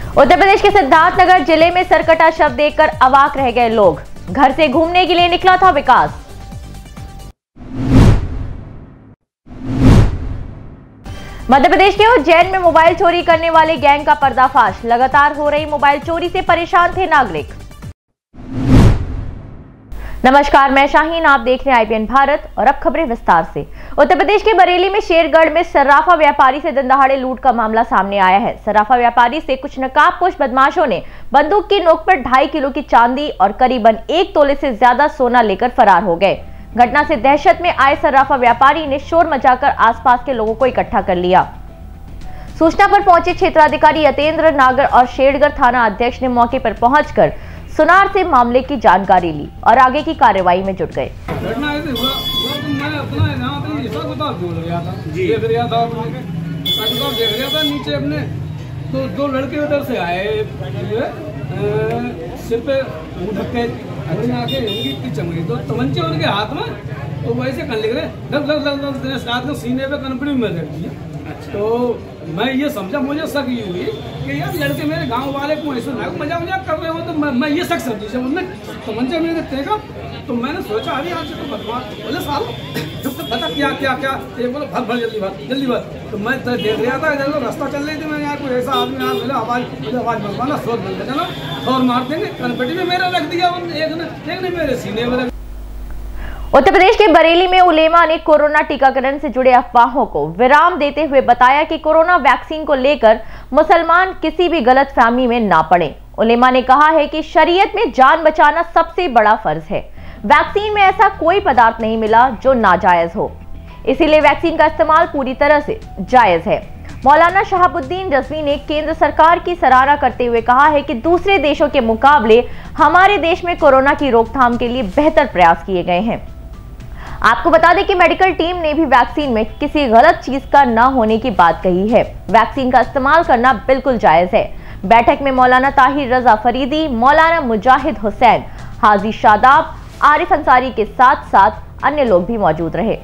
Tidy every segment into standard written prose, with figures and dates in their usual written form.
उत्तर प्रदेश के सिद्धार्थनगर जिले में सरकटा शव देखकर अवाक रह गए लोग। घर से घूमने के लिए निकला था विकास। मध्य प्रदेश के उज्जैन में मोबाइल चोरी करने वाले गैंग का पर्दाफाश। लगातार हो रही मोबाइल चोरी से परेशान थे नागरिक। नमस्कार, मैं शाहीन, आप देख रहे हैं IPN भारत और अब खबरें विस्तार से। उत्तर प्रदेश के बरेली में शेरगढ़ में सर्राफा व्यापारी से दिन दहाड़े लूट का मामला सामने आया है। सर्राफा व्यापारी से कुछ नकाबपोश बदमाशों ने बंदूक की नोक पर 2.5 किलो की चांदी और करीबन 1 तोले से ज्यादा सोना लेकर फरार हो गए। घटना से दहशत में आए सर्राफा व्यापारी ने शोर मचाकर आसपास के लोगों को इकट्ठा कर लिया। सूचना पर पहुंचे क्षेत्राधिकारी यतेंद्र नागर और शेरगढ़ थाना अध्यक्ष ने मौके पर पहुंचकर सुनार से मामले की जानकारी ली और आगे की कार्रवाई में जुट गए। नीचे अपने दो लड़के उधर से आए, सिर पे चमड़ी, तो तमंचे उनके हाथ में, तो वैसे कर लिख रहे सीने पे कनपड़ी में रख दिया। तो मैं ये समझा, मुझे शक ये हुई कि यार लड़के मेरे गांव वाले को ऐसे मजाक कर रहे हो, तो मैं ये शक समझी। जब उनने तमंचा मेरे देखा तो मैंने सोचा अरे आज तो बदमाश बोले सालो पता क्या क्या क्या, एक बोलो भर जल्दी भर। तो मैं देख रहा था इधर रास्ता चल रही थी, मैंने यहाँ कोई ऐसा आदमी यहाँ बोले आवाज बनवाना, शोर बंद करना, शोर मार देंगे। कनपटी में मेरा रख दिया एक ने मेरे सीने में। उत्तर प्रदेश के बरेली में उलेमा ने कोरोना टीकाकरण से जुड़े अफवाहों को विराम देते हुए बताया कि कोरोना वैक्सीन को लेकर मुसलमान किसी भी गलतफहमी में ना पड़े। उलेमा ने कहा है कि शरीयत में जान बचाना सबसे बड़ा फर्ज है। वैक्सीन में ऐसा कोई पदार्थ नहीं मिला जो नाजायज हो, इसीलिए वैक्सीन का इस्तेमाल पूरी तरह से जायज है। मौलाना शहाबुद्दीन रज़वी ने केंद्र सरकार की सराहना करते हुए कहा है कि दूसरे देशों के मुकाबले हमारे देश में कोरोना की रोकथाम के लिए बेहतर प्रयास किए गए हैं। आपको बता दें कि मेडिकल टीम ने भी वैक्सीन में किसी गलत चीज का न होने की बात कही है। वैक्सीन का इस्तेमाल करना बिल्कुल जायज है। बैठक में मौलाना ताहिर रजा फरीदी, मौलाना मुजाहिद हुसैन, हाजी शादाब, आरिफ अंसारी के साथ साथ अन्य लोग भी मौजूद रहे।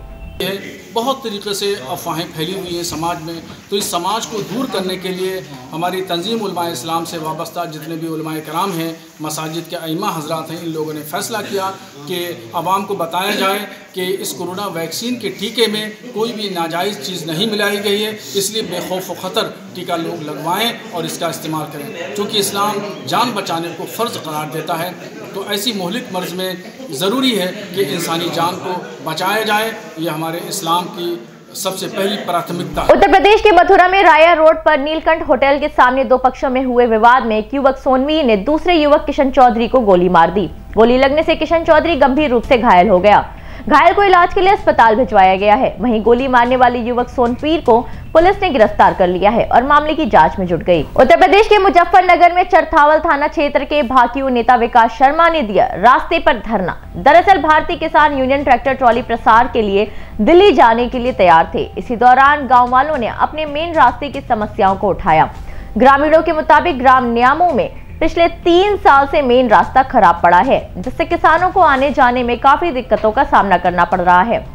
बहुत तरीके से अफवाहें फैली हुई हैं समाज में, तो इस समाज को दूर करने के लिए हमारी तंजीम उलमाए इस्लाम से वाबस्ता जितने भी उलमाए कराम हैं, मसाजिद के अइम्मा हजरात हैं, इन लोगों ने फैसला किया कि आवाम को बताया जाए कि इस कोरोना वैक्सीन के टीके में कोई भी नाजायज़ चीज़ नहीं मिलाई गई है, इसलिए बेखौफ व ख़तर टीका लोग लगवाएं और इसका इस्तेमाल करें। क्योंकि इस्लाम जान बचाने को फ़र्ज़ करार देता है, तो ऐसी मोहलिक मर्ज़ में ज़रूरी है कि इंसानी जान को बचाया जाए। ये हमारे इस्लाम की सबसे पहली प्राथमिकता है। उत्तर प्रदेश के मथुरा में राया रोड पर नीलकंठ होटल के सामने दो पक्षों में हुए विवाद में एक युवक सोनवीर ने दूसरे युवक किशन चौधरी को गोली मार दी। गोली लगने से किशन चौधरी गंभीर रूप से घायल हो गया। घायल को इलाज के लिए अस्पताल भिजवाया गया है। वहीं गोली मारने वाले युवक सोनवीर को पुलिस ने गिरफ्तार कर लिया है और मामले की जांच में जुट गई। उत्तर प्रदेश के मुजफ्फरनगर में चरथावल थाना क्षेत्र के भाकियू नेता विकास शर्मा ने दिया रास्ते पर धरना। दरअसल भारतीय किसान यूनियन ट्रैक्टर ट्रॉली प्रसार के लिए दिल्ली जाने के लिए तैयार थे। इसी दौरान गाँव वालों ने अपने मेन रास्ते की समस्याओं को उठाया। ग्रामीणों के मुताबिक ग्राम न्यामों में पिछले 3 साल से मेन रास्ता खराब पड़ा है, जिससे किसानों को आने जाने में काफी दिक्कतों का सामना करना पड़ रहा है।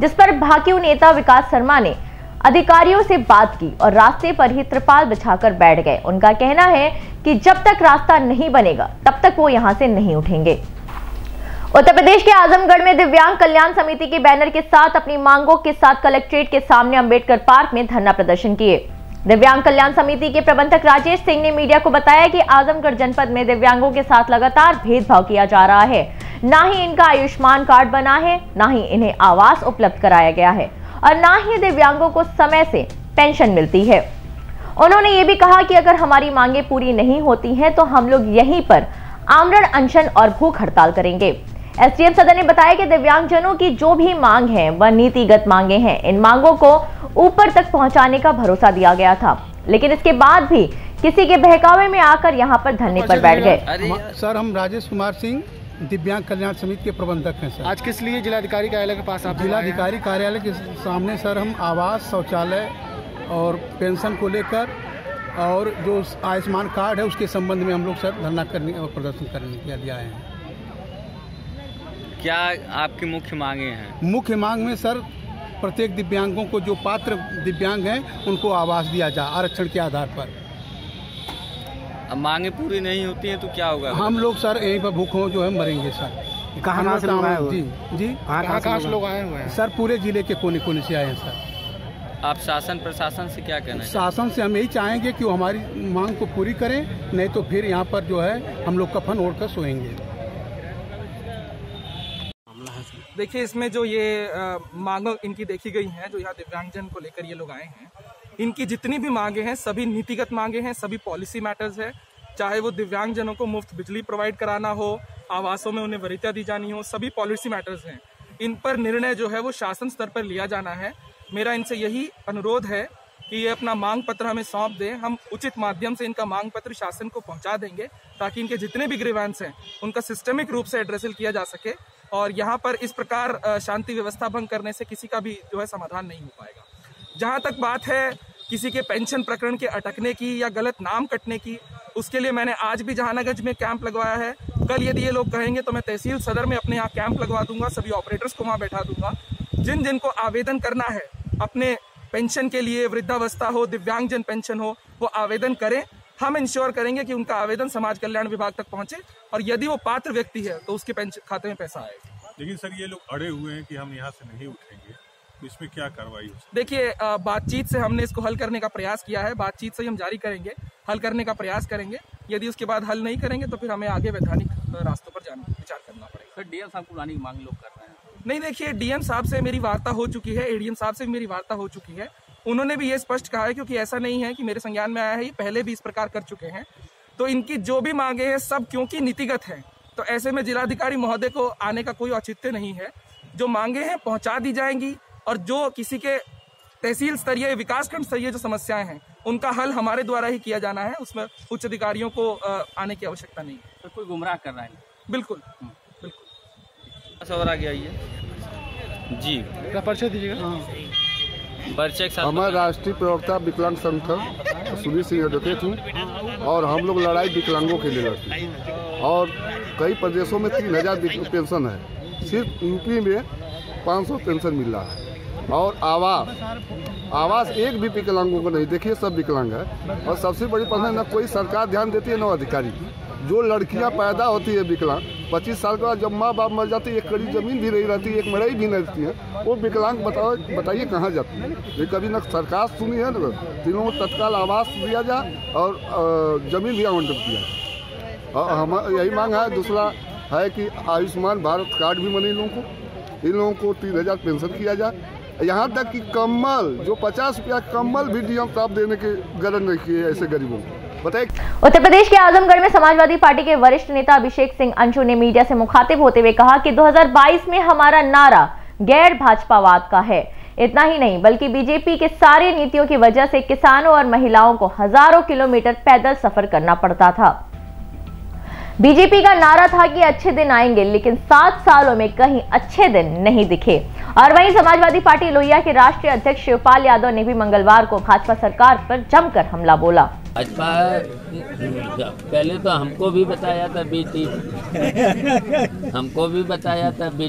जिस पर भाकियू नेता विकास शर्मा ने अधिकारियों से बात की और रास्ते पर ही त्रिपाल बिछाकर बैठ गए। उनका कहना है कि जब तक रास्ता नहीं बनेगा तब तक वो यहां से नहीं उठेंगे। उत्तर प्रदेश के आजमगढ़ में दिव्यांग कल्याण समिति के बैनर के साथ अपनी मांगों के साथ कलेक्ट्रेट के सामने अंबेडकर पार्क में धरना प्रदर्शन किए। दिव्यांग कल्याण समिति के प्रबंधक राजेश सिंह ने मीडिया को बताया कि आजमगढ़ जनपद में दिव्यांगों के साथ लगातार भेदभाव किया जा रहा है। ना ही इनका आयुष्मान कार्ड बना है, ना ही इन्हें आवास उपलब्ध कराया गया है और ना ही दिव्यांगों को समय से पेंशन मिलती है। उन्होंने ये भी कहा कि अगर हमारी मांगे पूरी नहीं होती हैं तो हम लोग यहीं पर आमरण अनशन और भूख हड़ताल करेंगे। एसडीएम सदर ने बताया कि दिव्यांगजनों की जो भी मांग है वह नीतिगत मांगे हैं। इन मांगों को ऊपर तक पहुंचाने का भरोसा दिया गया था, लेकिन इसके बाद भी किसी के बहकावे में आकर यहां पर धरने पर बैठ गए। सर, हम राजेश कुमार सिंह दिव्यांग कल्याण समिति के प्रबंधक हैं। सर, आज किस लिए जिलाधिकारी कार्यालय के पास आप? जिलाधिकारी कार्यालय के सामने सर हम आवास, शौचालय और पेंशन को लेकर और जो आयुष्मान कार्ड है उसके संबंध में हम लोग सर धरना करने और प्रदर्शन करने के लिए आए हैं। क्या आपकी मुख्य मांगे हैं? मुख्य मांग में सर प्रत्येक दिव्यांगों को, जो पात्र दिव्यांग हैं, उनको आवास दिया जाए आरक्षण के आधार पर। अब मांगे पूरी नहीं होती हैं तो क्या होगा? हम लोग सर यहीं पर भूखों जो है मरेंगे सर। कहाँ से लोग आए हुए? जी कहाँ से लोग आए हुए हैं सर? पूरे जिले के कोने कोने से आए हैं सर। आप शासन प्रशासन से क्या कहना है? शासन से हम यही चाहेंगे कि वो हमारी मांग को पूरी करें, नहीं तो फिर यहाँ पर जो है हम लोग कफन ओढ़ कर सोएंगे। देखिए, इसमें जो ये मांग इनकी देखी गई हैं, जो यहाँ दिव्यांगजन को लेकर ये लोग आए हैं, इनकी जितनी भी मांगे हैं सभी नीतिगत मांगे हैं, सभी पॉलिसी मैटर्स है। चाहे वो दिव्यांगजनों को मुफ्त बिजली प्रोवाइड कराना हो, आवासों में उन्हें वरीयता दी जानी हो, सभी पॉलिसी मैटर्स हैं। इन पर निर्णय जो है वो शासन स्तर पर लिया जाना है। मेरा इनसे यही अनुरोध है कि ये अपना मांग पत्र हमें सौंप दें। हम उचित माध्यम से इनका मांग पत्र शासन को पहुंचा देंगे ताकि इनके जितने भी ग्रीवेंस हैं उनका सिस्टमिक रूप से एड्रेसल किया जा सके और यहाँ पर इस प्रकार शांति व्यवस्था भंग करने से किसी का भी जो है समाधान नहीं हो पाएगा। जहाँ तक बात है किसी के पेंशन प्रकरण के अटकने की या गलत नाम कटने की, उसके लिए मैंने आज भी जहानागंज में कैंप लगवाया है। कल यदि ये लोग कहेंगे तो मैं तहसील सदर में अपने यहाँ कैंप लगवा दूंगा, सभी ऑपरेटर्स को वहाँ बैठा दूंगा। जिन जिन को आवेदन करना है अपने पेंशन के लिए, वृद्धावस्था हो, दिव्यांगजन पेंशन हो, वो आवेदन करें। हम इंश्योर करेंगे कि उनका आवेदन समाज कल्याण विभाग तक पहुंचे और यदि वो पात्र व्यक्ति है तो उसके पेंशन खाते में पैसा आएगा। लेकिन सर ये लोग अड़े हुए हैं कि हम यहाँ से नहीं उठेंगे, तो इसमें क्या कार्रवाई हो? देखिए, बातचीत से हमने इसको हल करने का प्रयास किया है। बातचीत से हम जारी करेंगे, हल करने का प्रयास करेंगे। यदि उसके बाद हल नहीं करेंगे तो फिर हमें आगे वैधानिक रास्तों पर जाना विचार करना पड़ेगा। सर, डीएम साहब को लाने की मांग लोग कर रहे हैं। नहीं, देखिए, डीएम साहब से मेरी वार्ता हो चुकी है, एडीएम साहब से भी मेरी वार्ता हो चुकी है। उन्होंने भी ये स्पष्ट कहा है, क्योंकि ऐसा नहीं है कि मेरे संज्ञान में आया है, ये पहले भी इस प्रकार कर चुके हैं। तो इनकी जो भी मांगे हैं सब क्योंकि नीतिगत हैं, तो ऐसे में जिलाधिकारी महोदय को आने का कोई औचित्य नहीं है। जो मांगे हैं पहुंचा दी जाएंगी और जो किसी के तहसील स्तरीय, विकासखंड स्तरीय जो समस्याएं हैं उनका हल हमारे द्वारा ही किया जाना है। उसमें उच्च अधिकारियों को आने की आवश्यकता नहीं है। तो कोई गुमराह कर रहा है? बिल्कुल। और आगे आइए जी, परिचय दीजिएगा। परिचय के साथ। हमारे राष्ट्रीय प्रवक्ता विकलांग संगठन सुनील सिंह एडवोकेट हूँ और हम लोग लड़ाई विकलांगों के लिए लड़ते हैं और कई प्रदेशों में 3000 पेंशन है, सिर्फ यूपी में 500 पेंशन मिल रहा है। और आवास एक भी विकलांगों को नहीं, देखिए सब विकलांग है। और सबसे बड़ी प्रश्न, न कोई सरकार ध्यान देती है न अधिकारी। जो लड़कियां पैदा होती है विकलांग, 25 साल के बाद जब माँ बाप मर जाते हैं, एक कड़ी जमीन भी नहीं रहती, एक मड़ई भी नहीं रहती है, वो विकलांग बताइए कहाँ जाती है? ये कभी न सरकार सुनी है न। तीनों को तत्काल आवास दिया जाए और जमीन भी आवंटित किया जाए। और हम यही मांग है। दूसरा है कि आयुष्मान भारत कार्ड भी बने इन लोगों को 3000 पेंशन किया जाए। यहाँ तक कि कम्बल, जो 50 रुपया कम्बल भी डीएम साहब देने की गरज नहीं किए ऐसे गरीबों को। बताइए। उत्तर प्रदेश के आजमगढ़ में समाजवादी पार्टी के वरिष्ठ नेता अभिषेक सिंह अंशु ने मीडिया से मुखातिब होते हुए कहा कि 2022 में हमारा नारा गैर भाजपावाद का है। इतना ही नहीं बल्कि बीजेपी के सारी नीतियों की वजह से किसानों और महिलाओं को हजारों किलोमीटर पैदल सफर करना पड़ता था। बीजेपी का नारा था कि अच्छे दिन आएंगे, लेकिन 7 सालों में कहीं अच्छे दिन नहीं दिखे। और वहीं समाजवादी पार्टी लोहिया के राष्ट्रीय अध्यक्ष शिवपाल यादव ने भी मंगलवार को भाजपा सरकार पर जमकर हमला बोला। भाजपा पहले तो हमको भी बताया था बी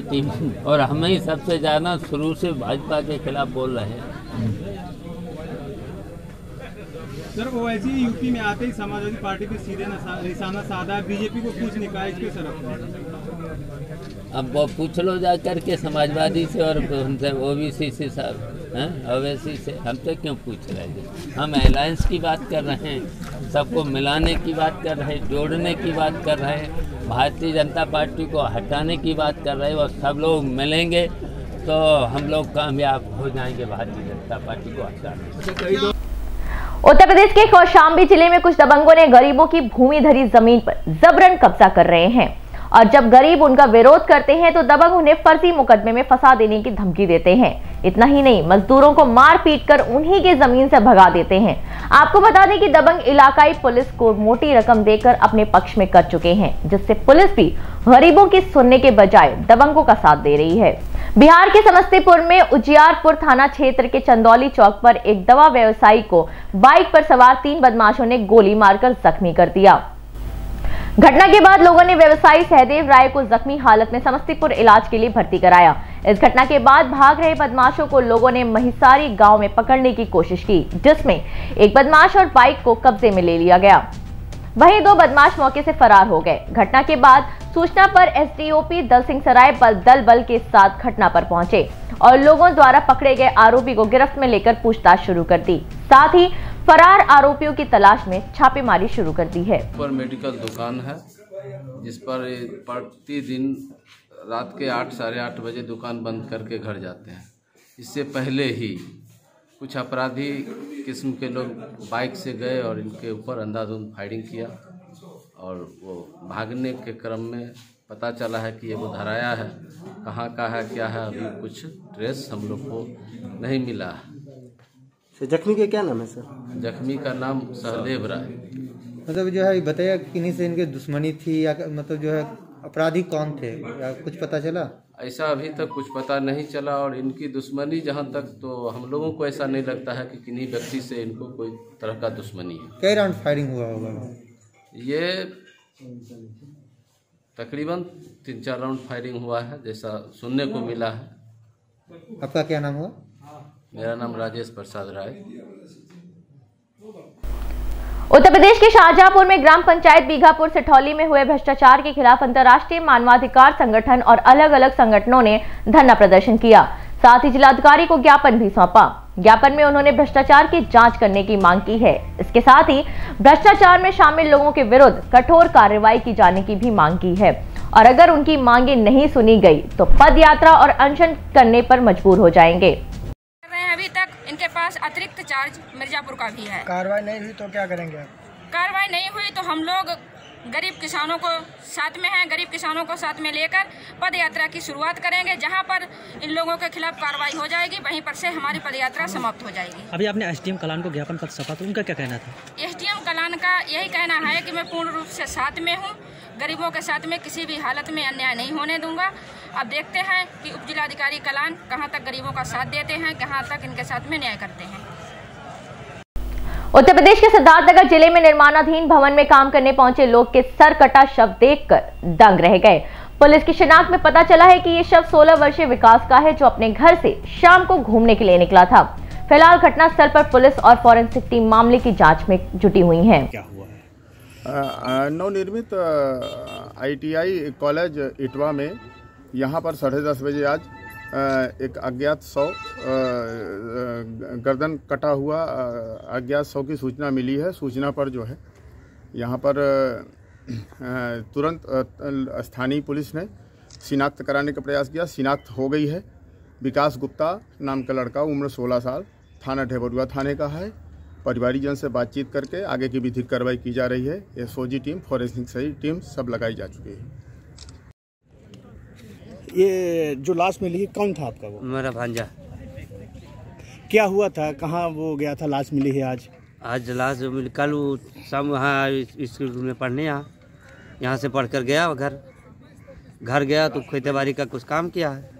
टीम, और हम ही सबसे ज्यादा शुरू से भाजपा के खिलाफ बोल रहे हैं। सर, ओवैसी यूपी में आते ही समाजवादी पार्टी पे सीधे निशाना साधा, बीजेपी को कुछ नहीं कहा, इसके सरफ। अब वो पूछ लो जा करके समाजवादी से और उनसे ओबीसी से साहब हैं, ओवैसी से हमसे क्यों पूछ रहे हैं? हम अलायंस की बात कर रहे हैं, सबको मिलाने की बात कर रहे हैं, जोड़ने की बात कर रहे हैं, भारतीय जनता पार्टी को हटाने की बात कर रहे हैं। और सब लोग मिलेंगे तो हम लोग कामयाब हो जाएंगे भारतीय जनता पार्टी को हटाने। उत्तर प्रदेश के कौशाम्बी जिले में कुछ दबंगों ने गरीबों की भूमि धरी जमीन पर जबरन कब्जा कर रहे हैं और जब गरीब उनका विरोध करते हैं तो दबंग उन्हें फर्जी मुकदमे में फंसा देने की धमकी देते हैं। इतना ही नहीं, मजदूरों को मार पीट कर उन्हीं के जमीन से भगा देते हैं। आपको बता दें कि दबंग इलाकाई पुलिस को मोटी रकम देकर अपने पक्ष में कर चुके हैं, जिससे पुलिस भी गरीबों की सुनने के बजाय दबंगों का साथ दे रही है। बिहार के समस्तीपुर में उजियारपुर थाना क्षेत्र के चंदौली चौक पर एक दवा व्यवसायी को बाइक पर सवार 3 बदमाशों ने गोली मारकर जख्मी कर दिया। घटना के बाद लोगों ने व्यवसायी सहदेव राय को जख्मी हालत में समस्तीपुर इलाज के लिए भर्ती कराया। इस घटना के बाद भाग रहे बदमाशों को लोगों ने महिसारी गांव में पकड़ने की कोशिश की, जिसमें एक बदमाश और बाइक को कब्जे में ले लिया गया। वहीं 2 बदमाश मौके से फरार हो गए। घटना के बाद सूचना पर एसडीओपी दलसिंह सराय दल बल के साथ घटना पर पहुंचे और लोगों द्वारा पकड़े गए आरोपी को गिरफ्त में लेकर पूछताछ शुरू कर दी। साथ ही फरार आरोपियों की तलाश में छापेमारी शुरू कर दी है। पर मेडिकल दुकान है जिस पर प्रतिदिन रात के 8 साढ़े 8 बजे दुकान बंद करके घर जाते हैं। इससे पहले ही कुछ अपराधी किस्म के लोग बाइक से गए और इनके ऊपर अंधाधुंध फायरिंग किया और वो भागने के क्रम में पता चला है कि ये वो धराया है। कहाँ का है क्या है अभी कुछ ट्रेस हम लोग को नहीं मिला है। जख्मी के क्या नाम है सर? जख्मी का नाम सहदेव राय। मतलब जो है बताया किन्हीं से इनके दुश्मनी थी या मतलब जो है अपराधी कौन थे या कुछ पता चला? ऐसा अभी तक कुछ पता नहीं चला और इनकी दुश्मनी जहां तक तो हम लोगों को ऐसा नहीं लगता है कि किन्हीं व्यक्ति से इनको कोई तरह का दुश्मनी है। कई राउंड फायरिंग हुआ होगा? ये तकरीबन 3-4 राउंड फायरिंग हुआ है जैसा सुनने को मिला है। आपका क्या नाम हुआ? मेरा नाम राजेश प्रसाद राय। उत्तर प्रदेश के शाहजहांपुर में ग्राम पंचायत बीघापुर सिठौली में हुए भ्रष्टाचार के खिलाफ अंतर्राष्ट्रीय मानवाधिकार संगठन और अलग अलग संगठनों ने धरना प्रदर्शन किया। साथ ही जिलाधिकारी को ज्ञापन भी सौंपा। ज्ञापन में उन्होंने भ्रष्टाचार की जांच करने की मांग की है। इसके साथ ही भ्रष्टाचार में शामिल लोगों के विरुद्ध कठोर कार्रवाई की जाने की भी मांग की है और अगर उनकी मांगे नहीं सुनी गई तो पद यात्रा और अनशन करने पर मजबूर हो जाएंगे। अभी तक इनके पास अतिरिक्त चार्ज मिर्जापुर का भी है। कार्रवाई नहीं हुई तो क्या करेंगे आप? कार्रवाई नहीं हुई तो हम लोग गरीब किसानों को साथ में हैं, गरीब किसानों को साथ में लेकर पद यात्रा की शुरुआत करेंगे। जहां पर इन लोगों के खिलाफ कार्रवाई हो जाएगी वहीं पर से हमारी पद यात्रा समाप्त हो जाएगी। अभी आपने एसडीएम कलान को ज्ञापन पत्र सौंपा तो उनका क्या कहना था? एसडीएम कलान का यही कहना है कि मैं पूर्ण रूप से साथ में हूँ, गरीबों के साथ में किसी भी हालत में अन्याय नहीं होने दूंगा। अब देखते हैं कि उप जिलाधिकारी कलान कहां तक गरीबों का साथ देते हैं, कहां तक इनके साथ में न्याय करते हैं। उत्तर प्रदेश के सिद्धार्थनगर जिले में निर्माणाधीन भवन में काम करने पहुंचे लोग के सर कटा शव देखकर दंग रह गए। पुलिस की शिनाख्त में पता चला है कि ये शव 16 वर्षीय विकास का है जो अपने घर से शाम को घूमने के लिए निकला था। फिलहाल घटनास्थल पर पुलिस और फॉरेंसिक टीम मामले की जांच में जुटी हुई है। क्या हुआ है? नवनिर्मित ITI कॉलेज इटवा में यहाँ पर 10:30 बजे आज एक अज्ञात शव गर्दन कटा हुआ अज्ञात शव की सूचना मिली है। सूचना पर जो है यहाँ पर तुरंत स्थानीय पुलिस ने शिनाख्त कराने का प्रयास किया। शिनाख्त हो गई है। विकास गुप्ता नाम का लड़का, उम्र 16 साल, थाना ढेबरुआ थाने का है। परिवारीजन से बातचीत करके आगे की विधिक कार्रवाई की जा रही है। SOG टीम, फॉरेंसिक सही टीम सब लगाई जा चुकी है। ये जो लाश मिली है कौन था आपका? वो मेरा भांजा। क्या हुआ था? कहाँ वो गया था? लाश मिली है आज लाश जो मिली कल वो शाम वहाँ स्कूल में पढ़ने यहाँ से पढ़कर गया घर गया तो खेती बाड़ी का कुछ काम किया है।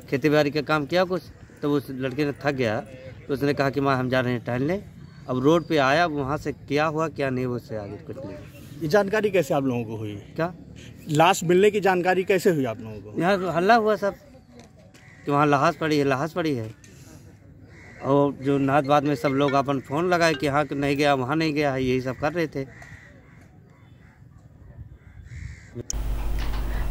खेती बाड़ी का काम किया कुछ तो उस लड़के ने थक गया तो उसने कहा कि माँ हम जा रहे हैं टहलने। अब रोड पे आया, वहाँ से क्या हुआ क्या नहीं उससे आगे कुछ नहीं। ये जानकारी कैसे आप लोगों को हुई? क्या लाश मिलने की जानकारी कैसे हुई आप लोगों को? यहाँ हल्ला हुआ सब कि वहाँ लाश पड़ी है और जो नाथ बाद में सब लोग अपन फ़ोन लगाए कि हाँ नहीं गया, वहाँ नहीं गया है, यही सब कर रहे थे।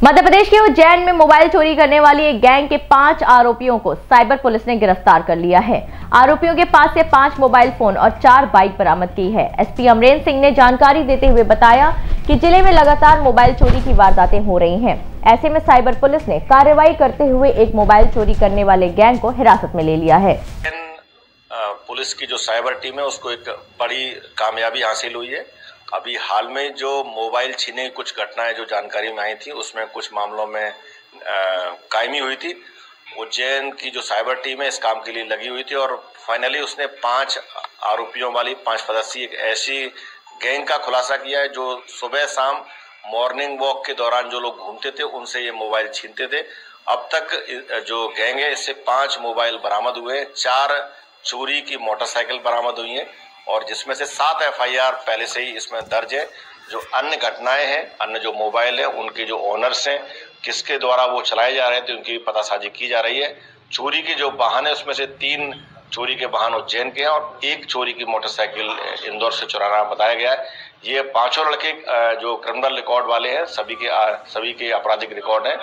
मध्य प्रदेश के उज्जैन में मोबाइल चोरी करने वाली एक गैंग के 5 आरोपियों को साइबर पुलिस ने गिरफ्तार कर लिया है। आरोपियों के पास से 5 मोबाइल फोन और 4 बाइक बरामद की है। SP अमरेंद्र सिंह ने जानकारी देते हुए बताया कि जिले में लगातार मोबाइल चोरी की वारदातें हो रही हैं। ऐसे में साइबर पुलिस ने कार्रवाई करते हुए एक मोबाइल चोरी करने वाले गैंग को हिरासत में ले लिया है। पुलिस की जो साइबर टीम है उसको एक बड़ी कामयाबी हासिल हुई है। अभी हाल में जो मोबाइल छीने की कुछ घटनाएं जो जानकारी में आई थी उसमें कुछ मामलों में कायमी हुई थी। उज्जैन की जो साइबर टीम है इस काम के लिए लगी हुई थी और फाइनली उसने 5 आरोपियों वाली 5 सदस्यीय एक ऐसी गैंग का खुलासा किया है जो सुबह शाम मॉर्निंग वॉक के दौरान जो लोग घूमते थे उनसे ये मोबाइल छीनते थे। अब तक जो गैंग है इससे 5 मोबाइल बरामद हुए, 4 चोरी की मोटरसाइकिल बरामद हुई है और जिसमें से 7 FIR पहले से ही इसमें दर्ज है। जो अन्य घटनाएं हैं, अन्य जो मोबाइल है उनके जो ओनर्स हैं, किसके द्वारा वो चलाए जा रहे थे उनकी पतासाजी की जा रही है। चोरी के जो वाहन है उसमें से 3 चोरी के वाहन उज्जैन के हैं और 1 चोरी की मोटरसाइकिल इंदौर से चुराना बताया गया है। ये पांचों लड़के जो क्रिमिनल रिकॉर्ड वाले हैं, सभी के आपराधिक रिकॉर्ड हैं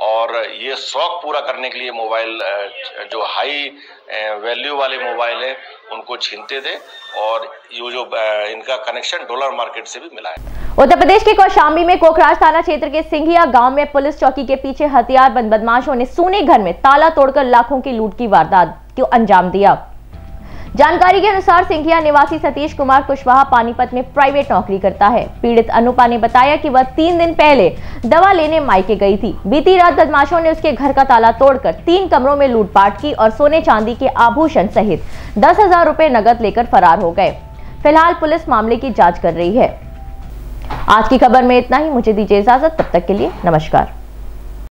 और ये शौक पूरा करने के लिए मोबाइल जो हाई वैल्यू वाले मोबाइल है उनको छीनते थे और ये जो इनका कनेक्शन डॉलर मार्केट से भी मिला है। उत्तर प्रदेश के कौशाम्बी में कोखराज थाना क्षेत्र के सिंघिया गांव में पुलिस चौकी के पीछे हथियारबंद बदमाशों ने सूने घर में ताला तोड़कर लाखों की लूट की वारदात को अंजाम दिया। जानकारी के अनुसार सिंघिया निवासी सतीश कुमार कुशवाहा पानीपत में प्राइवेट नौकरी करता है। पीड़ित अनुपा ने बताया कि वह 3 दिन पहले दवा लेने मायके गई थी। बीती रात बदमाशों ने उसके घर का ताला तोड़कर 3 कमरों में लूटपाट की और सोने चांदी के आभूषण सहित 10,000 रुपए नकद लेकर फरार हो गए। फिलहाल पुलिस मामले की जांच कर रही है। आज की खबर में इतना ही। मुझे दीजिए इजाजत, तब तक के लिए नमस्कार।